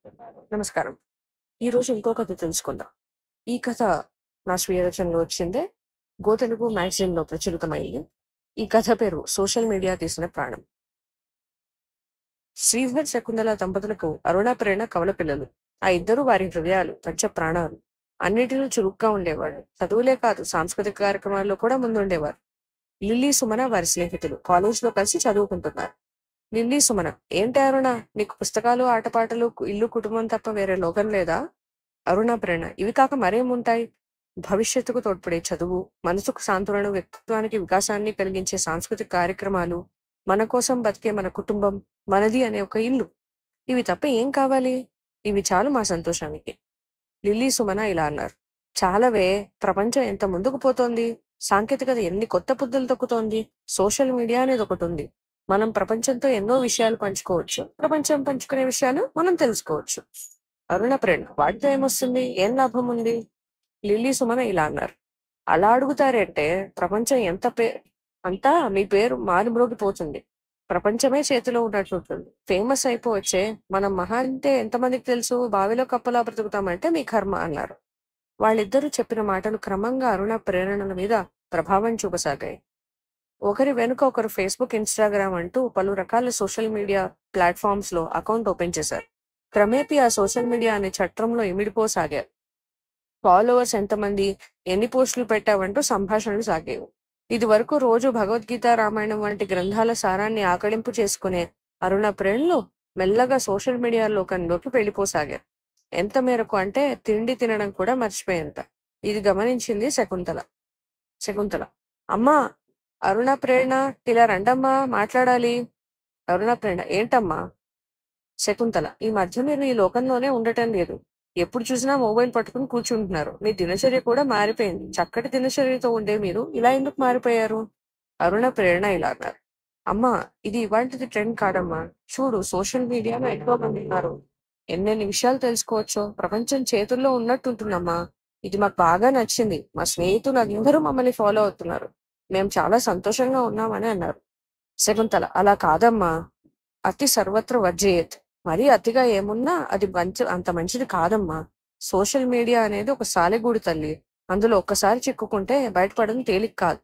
నమస్కారం. ఈరోజు ఇంకో కథ తెలుసుకుందాం. ఈ కథ నా స్వీయ రచనలో వచ్చిందే. 'గో తెలుగు' మ్యాగజైన్‌లో ప్రచురితమైంది. ఈ కథ పేరు 'సోషల్ మీడియా తీసిన ప్రాణం'. శ్రీధర్, శకుంతల దంపతులకు అరుణ, ప్రేరణ కవల పిల్లలు. ఆ ఇద్దరు వారి హృదయాలు, పంచ ప్రాణాలు. అన్నిటిలో చురుగ్గా ఉండేవాళ్ళు. చదువులే కాదు, సాంస్కృతిక కార్యక్రమాల్లో కూడా ముందుండేవారు. లిల్లీ, సుమన వారి స్నేహితులు. కాలేజ్‌లో కలిసి చదువుకుంటున్నారు. లిల్లీ, సుమన: ఏంటి అరుణ, నీకు పుస్తకాలు, ఆటపాటలు, ఇల్లు, కుటుంబం తప్ప వేరే లోకం లేదా? అరుణ, ప్రేరణ: ఇవి కాక మరేముంటాయి? భవిష్యత్తుకు తోడ్పడే చదువు, మనసుకు సాంత్వనను, వ్యక్తిత్వానికి వికాసాన్ని కలిగించే సాంస్కృతిక కార్యక్రమాలు, మన కోసం బతికే మన కుటుంబం, మనది అనే ఒక ఇల్లు. ఇవి తప్ప ఏం కావాలి? ఇవి చాలు మా సంతోషానికి. లిల్లీ, సుమన ఇలా అన్నారు. చాలవే, ప్రపంచం ఎంత ముందుకు పోతోంది. సాంకేతికత ఎన్ని కొత్త పుద్దలు తొక్కుతోంది. సోషల్ మీడియా అనేది ఒకటి ఉంది. మనం ప్రపంచంతో ఎన్నో విషయాలు పంచుకోవచ్చు. ప్రపంచం పంచుకునే విషయాలు మనం తెలుసుకోవచ్చు. అరుణ, ప్రేరణ: వాటితో ఏమొస్తుంది? ఏం లాభం ఉంది? లిల్లీ, సుమన ఇలా అన్నారు. అలా అడుగుతారంటే ప్రపంచం అంతా మీ పేరు మారుమ్రోగిపోతుంది. ప్రపంచమే చేతిలో ఉన్నట్లుంటుంది. ఫేమస్ అయిపోవచ్చే, మనం మహా అంటే ఎంతమందికి తెలుసు? బావిలో కప్పలా బ్రతుకుతామంటే మీ కర్మ అన్నారు. వాళ్ళిద్దరూ చెప్పిన మాటలు క్రమంగా అరుణ, ప్రేరణల మీద ప్రభావం చూపసాగాయి. ఒకరి వెనుక ఒకరు ఫేస్బుక్, ఇన్స్టాగ్రామ్ అంటూ పలు రకాల సోషల్ మీడియా ప్లాట్ఫామ్స్ లో అకౌంట్ ఓపెన్ చేశారు. క్రమేపీ ఆ సోషల్ మీడియా అనే చట్రంలో ఇమిడిపోసాగారు. ఫాలోవర్స్ ఎంతమంది, ఎన్ని పోస్టులు పెట్టావంటూ సంభాషణలు సాగేవి. ఇది వరకు రోజు భగవద్గీత, రామాయణం వంటి గ్రంథాల సారాన్ని ఆకళింపు చేసుకునే అరుణ, ప్రేరణలు మెల్లగా సోషల్ మీడియా లోకంలోకి వెళ్ళిపోసాగారు. ఎంత మేరకు అంటే తిండి తినడం కూడా మర్చిపోయేంత. ఇది గమనించింది శకుంతల: అమ్మా, అరుణ, ప్రేరణ ఇలా రండమ్మా, మాట్లాడాలి. అరుణ, ప్రేరణ: ఏంటమ్మా? శకుంతల: ఈ మధ్య మీరు ఈ లోకంలోనే ఉండటం లేదు. ఎప్పుడు చూసినా మొబైల్ పట్టుకుని కూర్చుంటున్నారు. మీ దినచర్య కూడా మారిపోయింది. చక్కటి దినచర్యతో ఉండే మీరు ఇలా ఎందుకు మారిపోయారు? అరుణ, ప్రేరణ ఇలా అన్నారు. అమ్మా, ఇది ఇవాళది ట్రెండ్ కాదమ్మా. చూడు, సోషల్ మీడియాలో ఎంతో మంది ఉన్నారు. ఎన్నెన్ని విషయాలు తెలుసుకోవచ్చో. ప్రపంచం చేతుల్లో ఉన్నట్టుంటుందమ్మా. ఇది మాకు బాగా నచ్చింది. మా స్నేహితులు అందరూ మమ్మల్ని ఫాలో అవుతున్నారు. మేము చాలా సంతోషంగా ఉన్నామని అన్నారు. శకుంతల: అలా కాదమ్మా. అతి సర్వత్ర వర్జయేత్. మరీ అతిగా ఏమున్నా అది అంత మంచిది కాదమ్మా. సోషల్ మీడియా అనేది ఒక సాలెగూడు తల్లి. అందులో ఒక్కసారి చిక్కుకుంటే బయటపడడం తేలిక కాదు.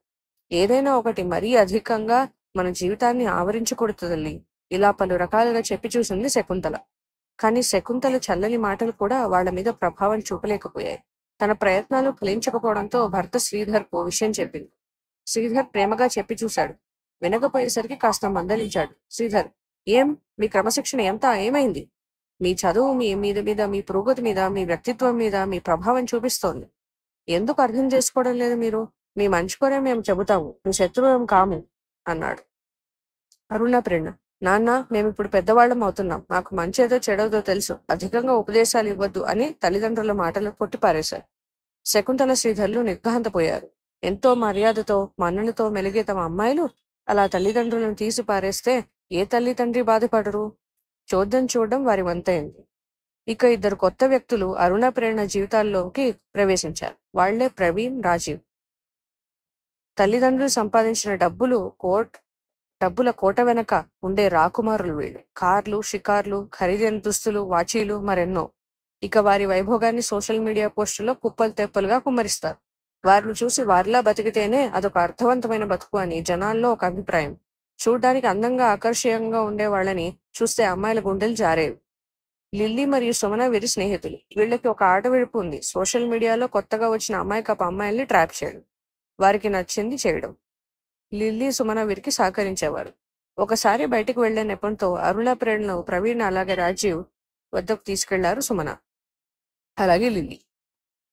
ఏదైనా ఒకటి మరీ అధికంగా మన జీవితాన్ని ఆవరించకూడదు తల్లి. ఇలా పలు రకాలుగా చెప్పి చూసింది శకుంతల. కానీ శకుంతల చల్లని మాటలు కూడా వాళ్ళ మీద ప్రభావం చూపలేకపోయాయి. తన ప్రయత్నాలు ఫలించకపోవడంతో భర్త శ్రీధర్కు విషయం చెప్పింది. శ్రీధర్ ప్రేమగా చెప్పి చూశాడు. వినకపోయేసరికి కాస్త మందలించాడు. శ్రీధర్: ఏం, మీ క్రమశిక్షణ ఏమైంది? మీ చదువు మీ పురోగతి మీద, మీ వ్యక్తిత్వం మీద మీ ప్రభావం చూపిస్తోంది. ఎందుకు అర్థం చేసుకోవడం లేదు మీరు? మీ మంచి కోరే మేము చెబుతాము, మీ శత్రువులం కాము అన్నాడు. అరుణ, ప్రేరణ: నాన్న, మేమిప్పుడు పెద్దవాళ్ళం అవుతున్నాం. మాకు మంచేదో చెడోదో తెలుసు. అధికంగా ఉపదేశాలు ఇవ్వద్దు అని తల్లిదండ్రుల మాటలు కొట్టిపారేశారు. శకుంతల, శ్రీధర్లు నిర్ఘాంతపోయారు. ఎంతో మర్యాదతో, మన్ననతో మెలిగే తమ అమ్మాయిలు అలా తల్లిదండ్రులను తీసి పారేస్తే ఏ తల్లి తండ్రి బాధపడరు? చూడడం వారి వంతైంది. ఇక ఇద్దరు కొత్త వ్యక్తులు అరుణ, ప్రేరణ జీవితాల్లోకి ప్రవేశించారు. వాళ్లే ప్రవీణ్, రాజీవ్. తల్లిదండ్రులు సంపాదించిన డబ్బుల కోట వెనక ఉండే రాకుమారులు వీళ్ళు. కార్లు, షికార్లు, ఖరీదైన దుస్తులు, వాచీలు, మరెన్నో. ఇక వారి వైభోగాన్ని సోషల్ మీడియా పోస్టుల్లో కుప్పలు తెప్పలుగా కుమ్మరిస్తారు. వారిని చూసి వారిలా బతికితేనే అదొక అర్థవంతమైన బతుకు అని జనాల్లో ఒక అభిప్రాయం. చూడ్డానికి అందంగా, ఆకర్షణీయంగా ఉండే వాళ్ళని చూస్తే అమ్మాయిల గుండెలు జారేవి. లిల్లీ మరియు సుమన వీరి స్నేహితులు. వీళ్ళకి ఒక ఆట విడుపు ఉంది. సోషల్ మీడియాలో కొత్తగా వచ్చిన అమ్మాయికపు అమ్మాయిల్ని ట్రాప్ చేయడం, వారికి నచ్చింది చేయడం. లిల్లీ, సుమన వీరికి సహకరించేవారు. ఒకసారి బయటికి వెళ్లే నెపంతో అరుణ, ప్రేరణను ప్రవీణ్ అలాగే రాజీవ్ వద్దకు తీసుకెళ్లారు సుమన, అలాగే లిల్లీ.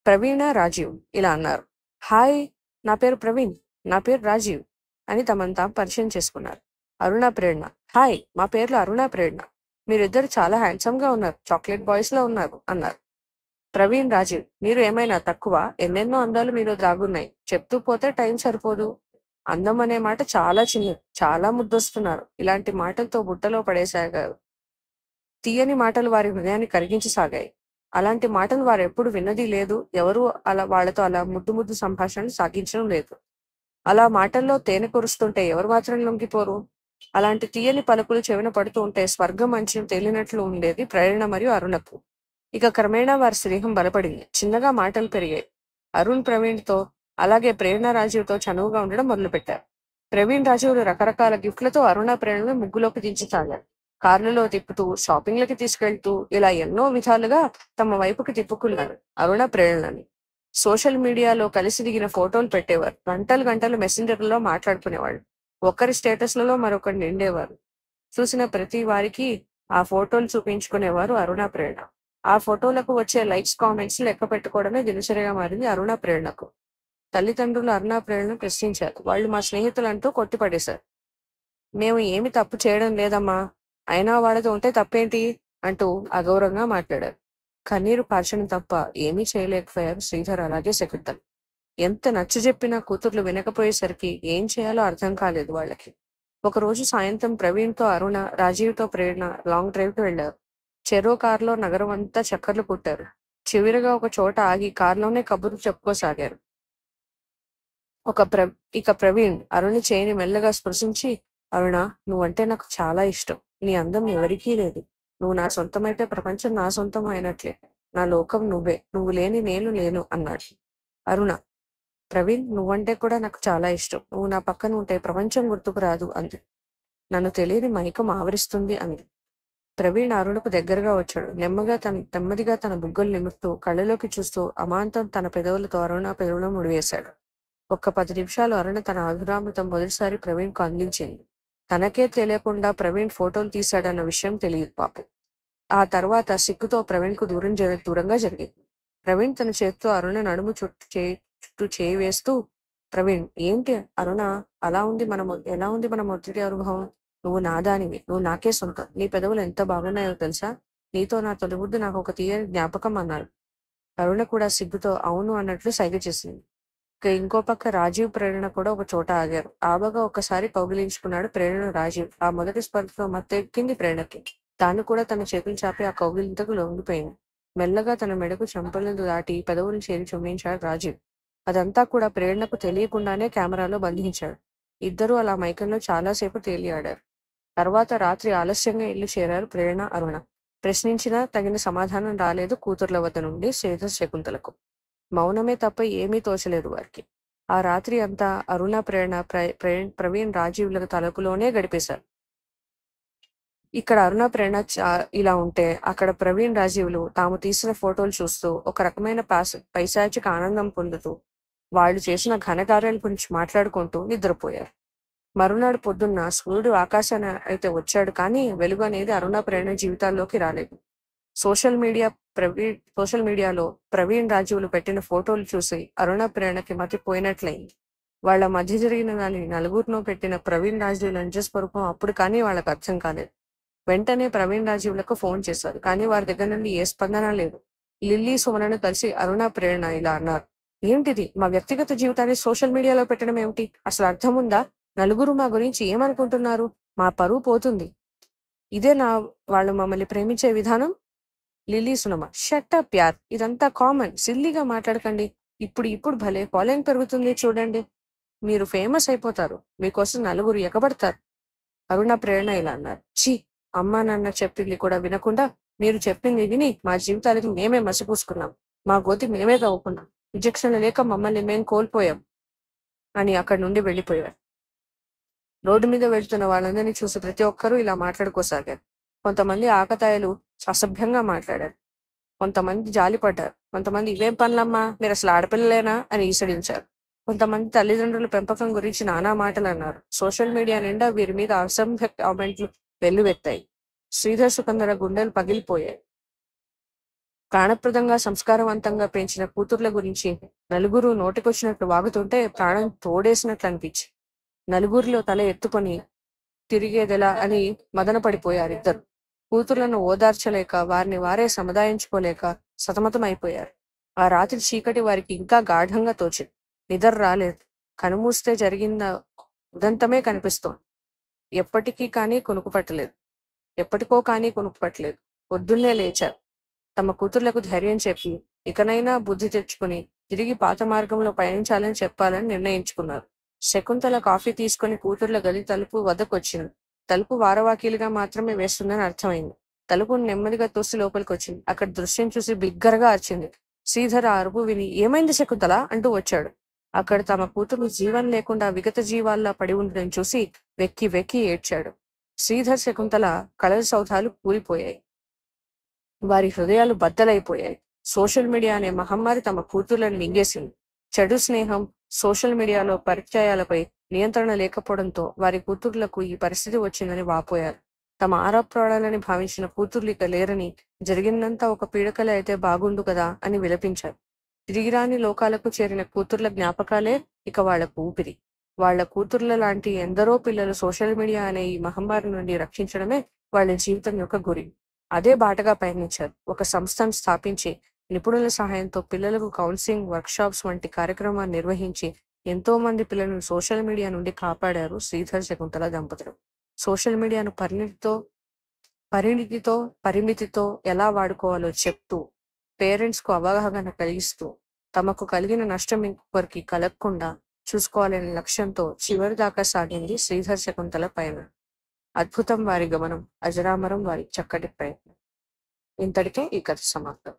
ప్రవీణ, రాజీవ్ ఇలా అన్నారు. హాయ్, నా పేరు ప్రవీణ్, నా పేరు రాజీవ్ అని తమను తాము పరిచయం చేసుకున్నారు. అరుణ, ప్రేరణ: హాయ్, మా పేర్లు అరుణ, ప్రేరణ. మీరిద్దరు చాలా హ్యాండ్సమ్ గా ఉన్నారు. చాక్లెట్ బాయ్స్ లో ఉన్నారు అన్నారు. ప్రవీణ్, రాజీవ్: మీరు ఏమైనా తక్కువ? ఎన్నెన్నో అందాలు మీలో దాగున్నాయి. చెప్తూ పోతే టైం సరిపోదు. అందం అనే మాట చాలా చిన్నది. చాలా ముద్దొస్తున్నారు. ఇలాంటి మాటలతో బుట్టలో పడేసాగారు. తీయని మాటలు వారి హృదయాన్ని కరిగించసాగాయి. అలాంటి మాటలు వారు ఎప్పుడు విన్నది లేదు. ఎవరూ వాళ్లతో అలా ముద్దు సంభాషణలు సాగించడం లేదు. అలా మాటల్లో తేనె కురుస్తుంటే ఎవరు మాత్రం లొంగిపోరు? అలాంటి తీయని పలుకులు చెవిన పడుతూ ఉంటే స్వర్గం మంచిని తేలినట్లు ఉండేది ప్రేరణ మరియు అరుణకు. ఇక క్రమేణా వారి స్నేహం బలపడింది. చిన్నగా మాటలు పెరిగాయి. అరుణ్ ప్రవీణ్తో, అలాగే ప్రేరణ రాజీవ్తో చనువుగా ఉండడం మొదలుపెట్టారు. ప్రవీణ్ రాజీవ్లు రకరకాల గిఫ్ట్లతో అరుణ ప్రేరణను ముగ్గులోకి దించుతారు. కార్లలో తిప్పుతూ, షాపింగ్లకి తీసుకెళ్తూ, ఇలా ఎన్నో విధాలుగా తమ వైపుకి తిప్పుకున్నారు అరుణ ప్రేరణని. సోషల్ మీడియాలో కలిసి దిగిన ఫోటోలు పెట్టేవారు. గంటలు గంటలు మెసెంజర్లలో మాట్లాడుకునేవాళ్ళు. ఒకరి స్టేటస్లలో మరొకరు నిండేవారు. చూసిన ప్రతి వారికి ఆ ఫోటోలు చూపించుకునేవారు అరుణ ప్రేరణ. ఆ ఫోటోలకు వచ్చే లైక్స్, కామెంట్స్ లెక్క పెట్టుకోవడమే దినచర్యగా మారింది అరుణ ప్రేరణకు. తల్లిదండ్రులు అరుణ ప్రేరణను ప్రశ్నించారు. వాళ్ళు మా స్నేహితులంటూ కొట్టిపడేశారు. మేము ఏమి తప్పు చేయడం లేదమ్మా, అయినా వాళ్ళతో ఉంటే తప్పేంటి అంటూ అగౌరవంగా మాట్లాడారు. కన్నీరు కార్చడం తప్ప ఏమీ చేయలేకపోయారు శ్రీధర్ అలాగే శకుంతల. ఎంత నచ్చజెప్పినా కూతుర్లు వినకపోయేసరికి ఏం చేయాలో అర్థం కాలేదు వాళ్ళకి. ఒకరోజు సాయంత్రం ప్రవీణ్తో అరుణ, రాజీవ్తో ప్రేరణ లాంగ్ డ్రైవ్కి వెళ్లారు. చెరో కారులో నగరం అంతా చక్కర్లు కొట్టారు. చివరిగా ఒక చోట ఆగి కారులోనే కబుర్లు చెప్పుకోసాగారు. ఇక ప్రవీణ్ అరుణి చేయిని మెల్లగా స్పృశించి, అరుణ, నువ్వంటే నాకు చాలా ఇష్టం. నీ అందం ఎవరికీ లేదు. నువ్వు నా సొంతమైతే ప్రపంచం నా సొంతం అయినట్లే. నా లోకం నువ్వే. నువ్వు లేని నేను లేను అన్నాడు. అరుణ, ప్రవీణ్, నువ్వంటే కూడా నాకు చాలా ఇష్టం. నువ్వు నా పక్కన ఉంటే ప్రపంచం గుర్తుకు రాదు అంది. నన్ను తెలియని మైకం ఆవరిస్తుంది అంది. ప్రవీణ్ అరుణకు దగ్గరగా వచ్చాడు. నెమ్మదిగా తన బుగ్గలు నిమురుతూ, కళ్ళలోకి చూస్తూ అమాంతం తన పెదవులతో అరుణ పెదవులో ముడివేశాడు. ఒక్క 10 నిమిషాలు అరుణ తన అభిరామతం మొదటిసారి ప్రవీణ్కు అందించింది. తనకే తెలియకుండా ప్రవీణ్ ఫోటోలు తీశాడన్న విషయం తెలియదు పాపం. ఆ తర్వాత సిగ్గుతో ప్రవీణ్కు దూరంగా జరిగింది. ప్రవీణ్ తన చేతితో అరుణ నడుము చుట్టూ చేయి వేస్తూ, ప్రవీణ్, ఏంటి అరుణ, ఎలా ఉంది మన మొదటి అనుభవం? నువ్వు నాదానివి, నువ్వు నాకే సొంతం. నీ పెదవులు ఎంత బాగున్నాయో తెలుసా? నీతో నా తొలిబుద్దు నాకు ఒక తీయని జ్ఞాపకం అన్నాడు. అరుణ కూడా సిగ్గుతో అవును అన్నట్లు సైగ చేసింది. ఇంకో పక్క రాజీవ్, ప్రేరణ కూడా ఒక చోట ఆగారు. ఆబగా ఒక్కసారి కౌగిలించుకున్నాడు ప్రేరణ రాజీవ్. ఆ మొదటి స్పర్శతో మత్తెక్కింది ప్రేరణకి. తాను కూడా తన చేతులు చాపి ఆ కౌగిలింతకు లొంగిపోయింది. మెల్లగా తన మెడకు చెంపలను దాటి పెదవులు చేరి చుమ్మించాడు రాజీవ్. అదంతా కూడా ప్రేరణకు తెలియకుండానే కెమెరాలో బంధించాడు. ఇద్దరూ అలా మైకంలో చాలాసేపు తేలియాడారు. తర్వాత రాత్రి ఆలస్యంగా ఇల్లు చేరారు ప్రేరణ, అరుణ. ప్రశ్నించినా తగిన సమాధానం రాలేదు కూతుర్ల వద్ద నుండి శ్రీధర్, శకుంతలకు. మౌనమే తప్ప ఏమీ తోచలేదు వారికి. ఆ రాత్రి అంతా అరుణ, ప్రేరణ ప్రవీణ్, రాజీవ్ల తలుపులోనే గడిపేశారు. ఇక్కడ అరుణ, ప్రేరణ ఇలా ఉంటే, అక్కడ ప్రవీణ్, రాజీవ్లు తాము తీసిన ఫోటోలు చూస్తూ ఒక రకమైన పైశాచిక ఆనందం పొందుతూ, వాళ్ళు చేసిన ఘనకార్యాల గురించి మాట్లాడుకుంటూ నిద్రపోయారు. మరునాడు పొద్దున్న సూర్యుడు ఆకాశాన అయితే వచ్చాడు, కానీ వెలుగు అనేది అరుణ, ప్రేరణ జీవితాల్లోకి రాలేదు. సోషల్ మీడియాలో ప్రవీణ్, రాజీవ్లు పెట్టిన ఫోటోలు చూసి అరుణ, ప్రేరణకి మతిపోయినట్లయింది. వాళ్ళ మధ్య జరిగిన దాన్ని నలుగురినో పెట్టిన ప్రవీణ్, రాజీవ్ల నిజస్వరూపం అప్పుడు కానీ వాళ్ళకి అర్థం కాలేదు. వెంటనే ప్రవీణ్, రాజీవ్లకు ఫోన్ చేశారు, కానీ వారి దగ్గర నుండి ఏ స్పందన లేదు. లిల్లీ, సుమనను కలిసి అరుణ, ప్రేరణ ఇలా అన్నారు. ఏంటిది? మా వ్యక్తిగత జీవితాన్ని సోషల్ మీడియాలో పెట్టడం ఏమిటి? అసలు అర్థం ఉందా? నలుగురు మా గురించి ఏమనుకుంటున్నారు? మా పరువు పోతుంది. ఇదే వాళ్ళు మమ్మల్ని ప్రేమించే విధానం? లిల్లీ, సునమ, షట్టప్ యార్, ఇదంతా కామన్, సిల్లీగా మాట్లాడకండి. ఇప్పుడు భలే ఫాలోయింగ్ పెరుగుతుంది చూడండి. మీరు ఫేమస్ అయిపోతారు. మీకోసం నలుగురు ఎగబడతారు. అరుణ, ప్రేరణ ఇలా అన్నారు. ఛీ, అమ్మా నాన్న చెప్పింది కూడా వినకుండా మీరు చెప్పింది విని మా జీవితాలకి మేమే మసిపూసుకున్నాం. మా గోతి మేమే తవ్వుకున్నాం. విచక్షణ లేక మమ్మల్ని మేము కోల్పోయాం అని అక్కడి నుండి వెళ్ళిపోయారు. రోడ్డు మీద వెళ్తున్న వాళ్ళందరినీ చూసి ప్రతి ఒక్కరూ ఇలా మాట్లాడుకోసాగారు. కొంతమంది ఆకతాయిలు అసభ్యంగా మాట్లాడారు. కొంతమంది జాలిపడ్డారు. కొంతమంది ఇవేం పనులమ్మా, మీరు అసలు ఆడపిల్లలేనా అని ఈసడించారు. కొంతమంది తల్లిదండ్రుల పెంపకం గురించి నానా మాటలు అన్నారు. సోషల్ మీడియా నిండా వీరి మీద అసభ్య కామెంట్లు వెల్లువెత్తాయి. శ్రీధర్, శకుంతల గుండెలు పగిలిపోయాయి. ప్రాణప్రదంగా సంస్కారవంతంగా పెంచిన కూతుర్ల గురించి నలుగురు నోటికొచ్చినట్లు వాగుతుంటే ప్రాణం తోడేసినట్లు అనిపించి నలుగురిలో తల ఎత్తుకొని తిరిగేదెలా అని మదన పడిపోయారిద్దరు. కూతుర్లను ఓదార్చలేక, వారిని వారే సముదాయించుకోలేక సతమతమైపోయారు. ఆ రాత్రి చీకటి వారికి ఇంకా గాఢంగా తోచింది. నిద్ర రాలేదు. కనుమూస్తే జరిగిన ఉదంతమే కనిపిస్తోంది. ఎప్పటికో కానీ కొనుకు పట్టలేదు. పొద్దున్నే లేచారు. తమ కూతుర్లకు ధైర్యం చెప్పి, ఇకనైనా బుద్ధి తెచ్చుకుని తిరిగి పాత మార్గంలో పయనించాలని చెప్పాలని నిర్ణయించుకున్నారు. శకుంతల కాఫీ తీసుకుని కూతుర్ల గది తలుపు వద్దకొచ్చింది. తలుపు వారవాకీలుగా మాత్రమే వేస్తుందని అర్థమైంది. తలుపును నెమ్మదిగా తోసి లోపలికొచ్చింది. అక్కడ దృశ్యం చూసి బిగ్గరగా అరిచింది. శ్రీధర్ ఆ అరుపు విని "ఏమైంది శకుంతల" అంటూ వచ్చాడు. అక్కడ తమ కూతురు జీవం లేకుండా విగత జీవాల్లా పడి ఉండడం చూసి వెక్కి వెక్కి ఏడ్చాడు. శ్రీధర్, శకుంతల కలల సౌధాలు కూలిపోయాయి. వారి హృదయాలు బద్దలైపోయాయి. సోషల్ మీడియా అనే మహమ్మారి తమ కూతుర్లను మింగేసింది. చెడు స్నేహం, సోషల్ మీడియాలో పరిచయాలపై నియంత్రణ లేకపోవడంతో వారి కూతుర్లకు ఈ పరిస్థితి వచ్చిందని వాపోయారు. తమ ఆరాప్రాణాలని భావించిన కూతుర్లు ఇక లేరని, జరిగిందంతా ఒక పీడకలే అయితే బాగుండు కదా అని విలపించారు. తిరిగిరాని లోకాలకు చేరిన కూతుర్ల జ్ఞాపకాలే ఇక వాళ్లకు ఊపిరి. వాళ్ల కూతుర్ల లాంటి ఎందరో పిల్లలు సోషల్ మీడియా అనే ఈ మహమ్మారి నుండి రక్షించడమే వాళ్ల జీవితం యొక్క గురి. అదే బాటగా పయనించారు. ఒక సంస్థను స్థాపించి నిపుణుల సహాయంతో పిల్లలకు కౌన్సిలింగ్, వర్క్షాప్స్ వంటి కార్యక్రమాలు నిర్వహించి ఎంతో మంది పిల్లలను సోషల్ మీడియా నుండి కాపాడారు శ్రీధర్, శకుంతల దంపతులు. సోషల్ మీడియాను పరిణితితో పరిమితితో ఎలా వాడుకోవాలో చెప్తూ, పేరెంట్స్కు అవగాహన కలిగిస్తూ, తమకు కలిగిన నష్టం ఇంకొకరికి కలగకుండా చూసుకోవాలనే లక్ష్యంతో చివరిదాకా సాగింది శ్రీధర్, శకుంతల పైన. అద్భుతం వారి గమనం, అజరామరం వారి చక్కటి ప్రయత్నం. ఇంతటికే ఈ కథ సమాప్తం.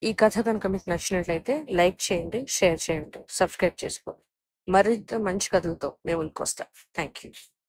ఈ కథ కనుక మీకు నచ్చినట్లయితే లైక్ చేయండి, షేర్ చేయండి, సబ్స్క్రైబ్ చేసుకోండి. మరింత మంచి కథలతో మేము ముందుకు వస్తాం. Thank you.